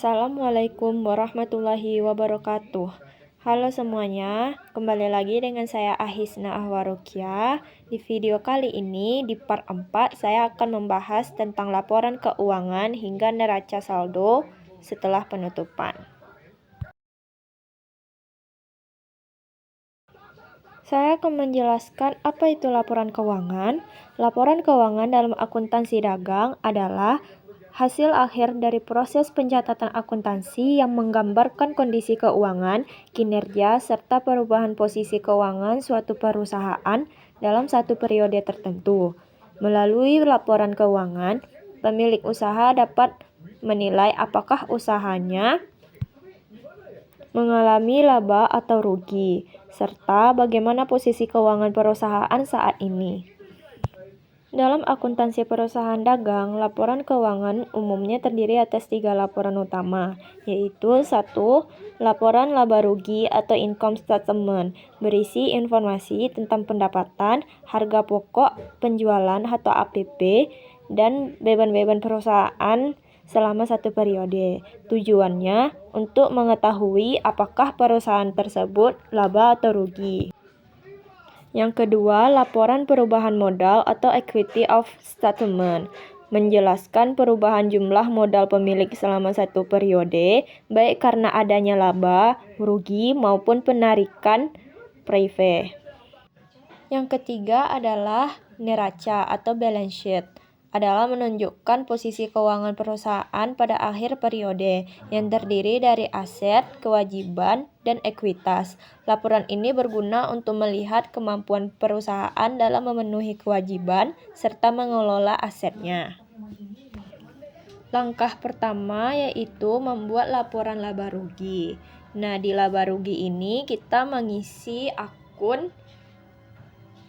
Assalamualaikum warahmatullahi wabarakatuh. Halo semuanya, kembali lagi dengan saya Ahisna Ahwarukia. Di video kali ini, di part 4, saya akan membahas tentang laporan keuangan hingga neraca saldo setelah penutupan. Saya akan menjelaskan apa itu laporan keuangan. Laporan keuangan dalam akuntansi dagang adalah hasil akhir dari proses pencatatan akuntansi yang menggambarkan kondisi keuangan, kinerja, serta perubahan posisi keuangan suatu perusahaan dalam satu periode tertentu. Melalui laporan keuangan, pemilik usaha dapat menilai apakah usahanya mengalami laba atau rugi, serta bagaimana posisi keuangan perusahaan saat ini. Dalam akuntansi perusahaan dagang, laporan keuangan umumnya terdiri atas 3 laporan utama, yaitu 1. Laporan laba rugi atau income statement, berisi informasi tentang pendapatan, harga pokok, penjualan atau APP, dan beban-beban perusahaan selama satu periode. Tujuannya untuk mengetahui apakah perusahaan tersebut laba atau rugi. Yang kedua, laporan perubahan modal atau equity of statement, menjelaskan perubahan jumlah modal pemilik selama satu periode, baik karena adanya laba, rugi, maupun penarikan private. Yang ketiga adalah neraca atau balance sheet, adalah menunjukkan posisi keuangan perusahaan pada akhir periode yang terdiri dari aset, kewajiban, dan ekuitas. Laporan ini berguna untuk melihat kemampuan perusahaan dalam memenuhi kewajiban serta mengelola asetnya. Langkah pertama yaitu membuat laporan laba rugi. Nah, di laba rugi ini kita mengisi akun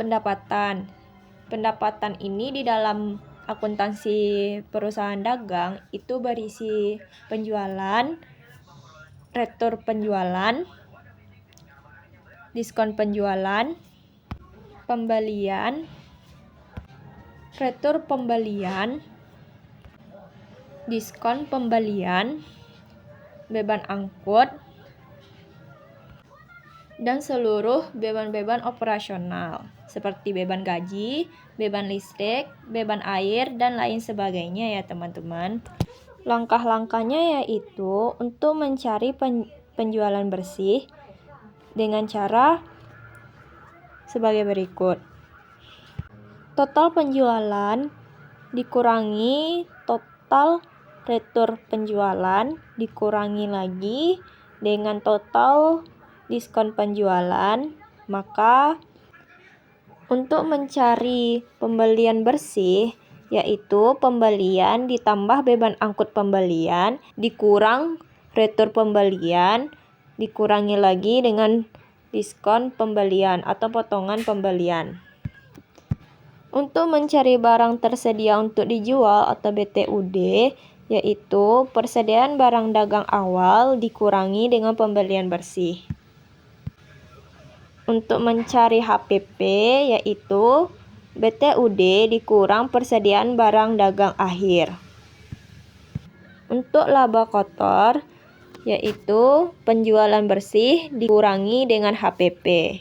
pendapatan. Pendapatan ini di dalam akuntansi perusahaan dagang itu berisi penjualan, retur penjualan, diskon penjualan, pembelian, retur pembelian, diskon pembelian, beban angkut, dan seluruh beban-beban operasional seperti beban gaji, beban listrik, beban air, dan lain sebagainya ya teman-teman. Langkah-langkahnya yaitu untuk mencari penjualan bersih dengan cara sebagai berikut. Total penjualan dikurangi total retur penjualan, dikurangi lagi dengan total diskon penjualan, maka untuk mencari pembelian bersih, yaitu pembelian ditambah beban angkut pembelian, dikurang retur pembelian, dikurangi lagi dengan diskon pembelian atau potongan pembelian. Untuk mencari barang tersedia untuk dijual atau BTUD, yaitu persediaan barang dagang awal dikurangi dengan pembelian bersih. Untuk mencari HPP, yaitu BTUD dikurang persediaan barang dagang akhir. Untuk laba kotor, yaitu penjualan bersih dikurangi dengan HPP.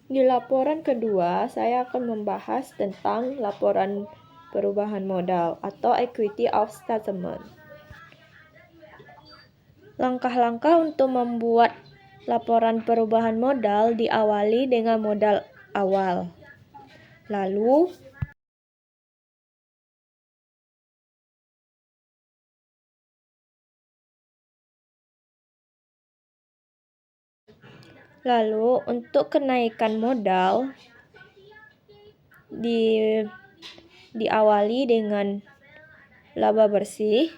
Di laporan kedua, saya akan membahas tentang laporan perubahan modal atau equity of statement. Langkah-langkah untuk membuat laporan perubahan modal diawali dengan modal awal. Lalu, untuk kenaikan modal diawali dengan laba bersih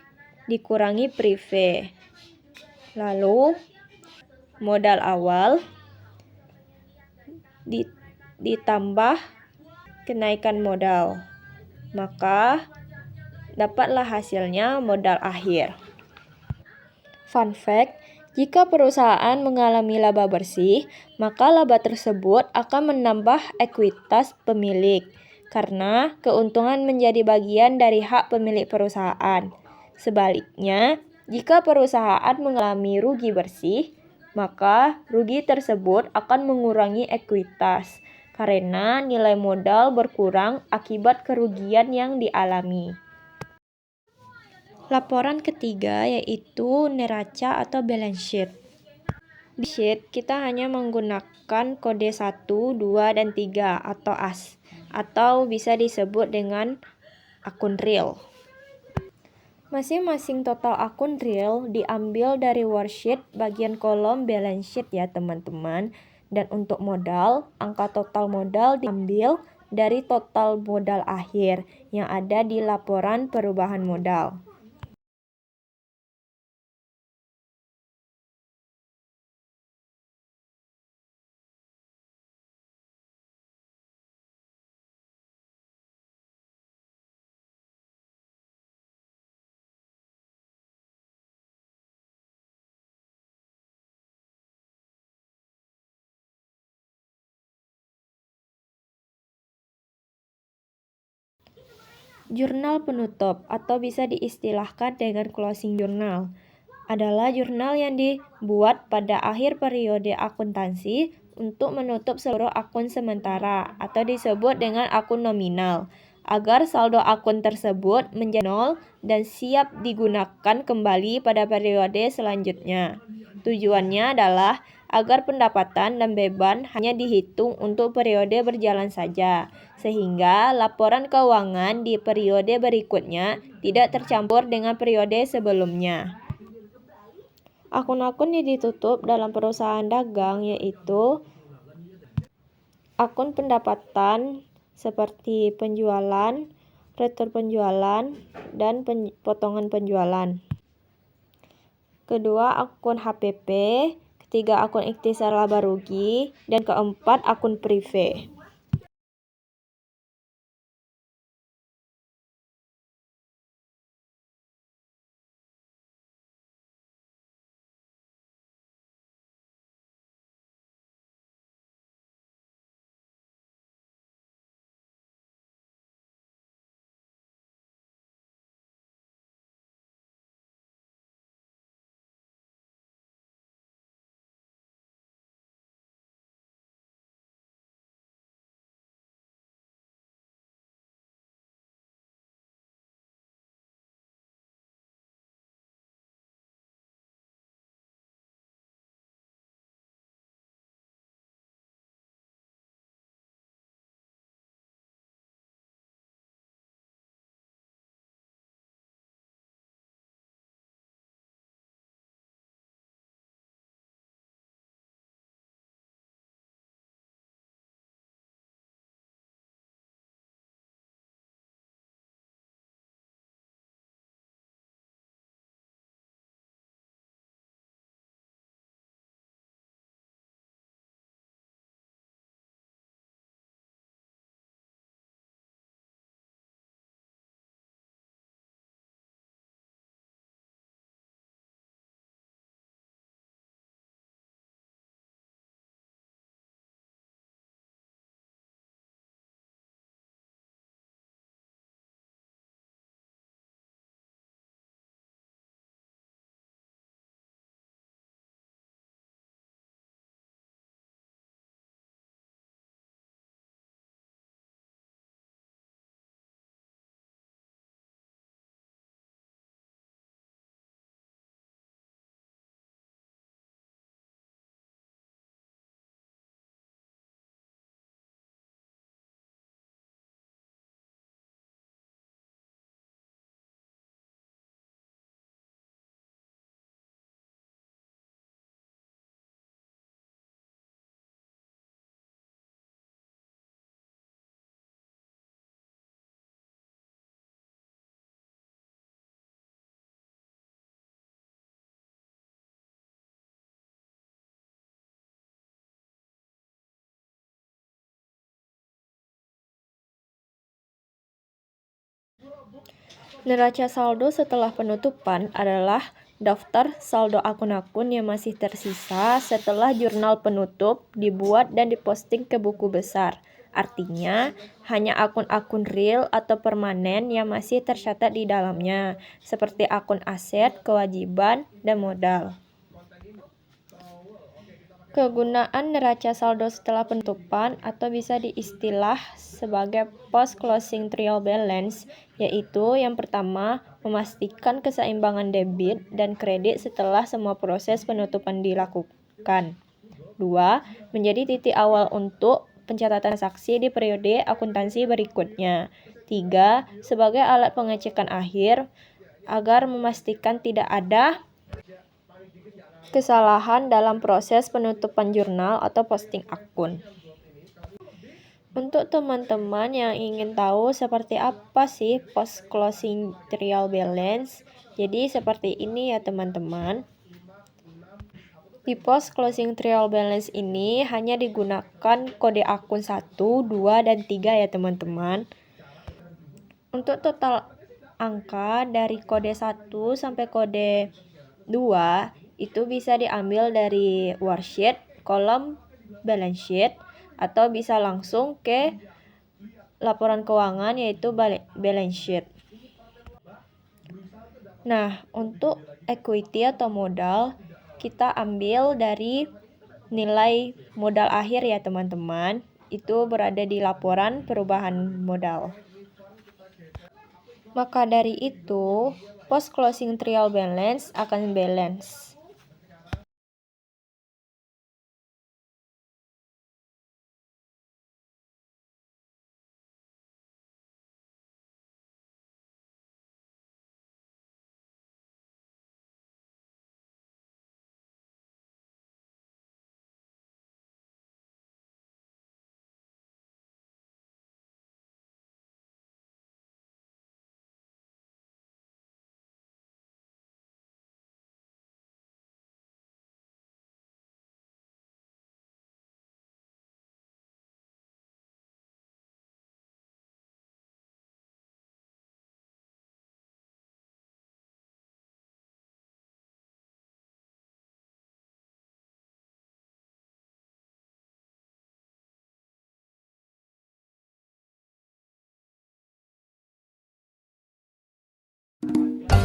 dikurangi prive. Lalu modal awal ditambah kenaikan modal. Maka dapatlah hasilnya modal akhir. Fun fact, jika perusahaan mengalami laba bersih, maka laba tersebut akan menambah ekuitas pemilik, karena keuntungan menjadi bagian dari hak pemilik perusahaan. Sebaliknya, jika perusahaan mengalami rugi bersih, maka rugi tersebut akan mengurangi ekuitas, karena nilai modal berkurang akibat kerugian yang dialami. Laporan ketiga yaitu neraca atau balance sheet. Di sheet kita hanya menggunakan kode 1, 2, dan 3 atau AS, atau bisa disebut dengan akun real. Masing-masing total akun real diambil dari worksheet bagian kolom balance sheet ya teman-teman. Dan untuk modal, angka total modal diambil dari total modal akhir yang ada di laporan perubahan modal. Jurnal penutup atau bisa diistilahkan dengan closing journal adalah jurnal yang dibuat pada akhir periode akuntansi untuk menutup seluruh akun sementara atau disebut dengan akun nominal agar saldo akun tersebut menjadi nol dan siap digunakan kembali pada periode selanjutnya. Tujuannya adalah agar pendapatan dan beban hanya dihitung untuk periode berjalan saja, sehingga laporan keuangan di periode berikutnya tidak tercampur dengan periode sebelumnya. Akun-akun yang ditutup dalam perusahaan dagang yaitu akun pendapatan seperti penjualan, retur penjualan, dan potongan penjualan. Kedua, akun HPP. Ketiga, akun ikhtisar laba rugi. Dan keempat, akun prive. Neraca saldo setelah penutupan adalah daftar saldo akun-akun yang masih tersisa setelah jurnal penutup dibuat dan diposting ke buku besar. Artinya, hanya akun-akun real atau permanen yang masih tercatat di dalamnya, seperti akun aset, kewajiban, dan modal. Kegunaan neraca saldo setelah penutupan atau bisa diistilah sebagai post-closing trial balance, yaitu yang pertama, memastikan keseimbangan debit dan kredit setelah semua proses penutupan dilakukan. 2. Menjadi titik awal untuk pencatatan transaksi di periode akuntansi berikutnya. 3. Sebagai alat pengecekan akhir agar memastikan tidak ada kesalahan dalam proses penutupan jurnal atau posting akun. Untuk teman-teman yang ingin tahu seperti apa sih post-closing trial balance, jadi seperti ini ya teman-teman. Di post-closing trial balance ini hanya digunakan kode akun 1, 2, dan 3 ya teman-teman. Untuk total angka dari kode 1 sampai kode 2 itu bisa diambil dari worksheet, kolom balance sheet, atau bisa langsung ke laporan keuangan yaitu balance sheet. Nah, untuk equity atau modal, kita ambil dari nilai modal akhir ya teman-teman. Itu berada di laporan perubahan modal. Maka dari itu, post closing trial balance akan balance.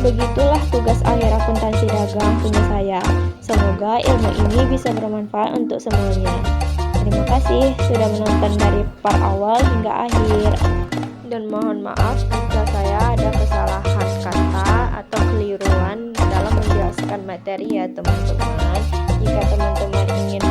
Begitulah tugas akhir akuntansi dagang punya saya. Semoga ilmu ini bisa bermanfaat untuk semuanya. Terima kasih sudah menonton dari part awal hingga akhir. Dan mohon maaf jika saya ada kesalahan kata atau keliruan dalam menjelaskan materi ya teman-teman. Jika teman-teman ingin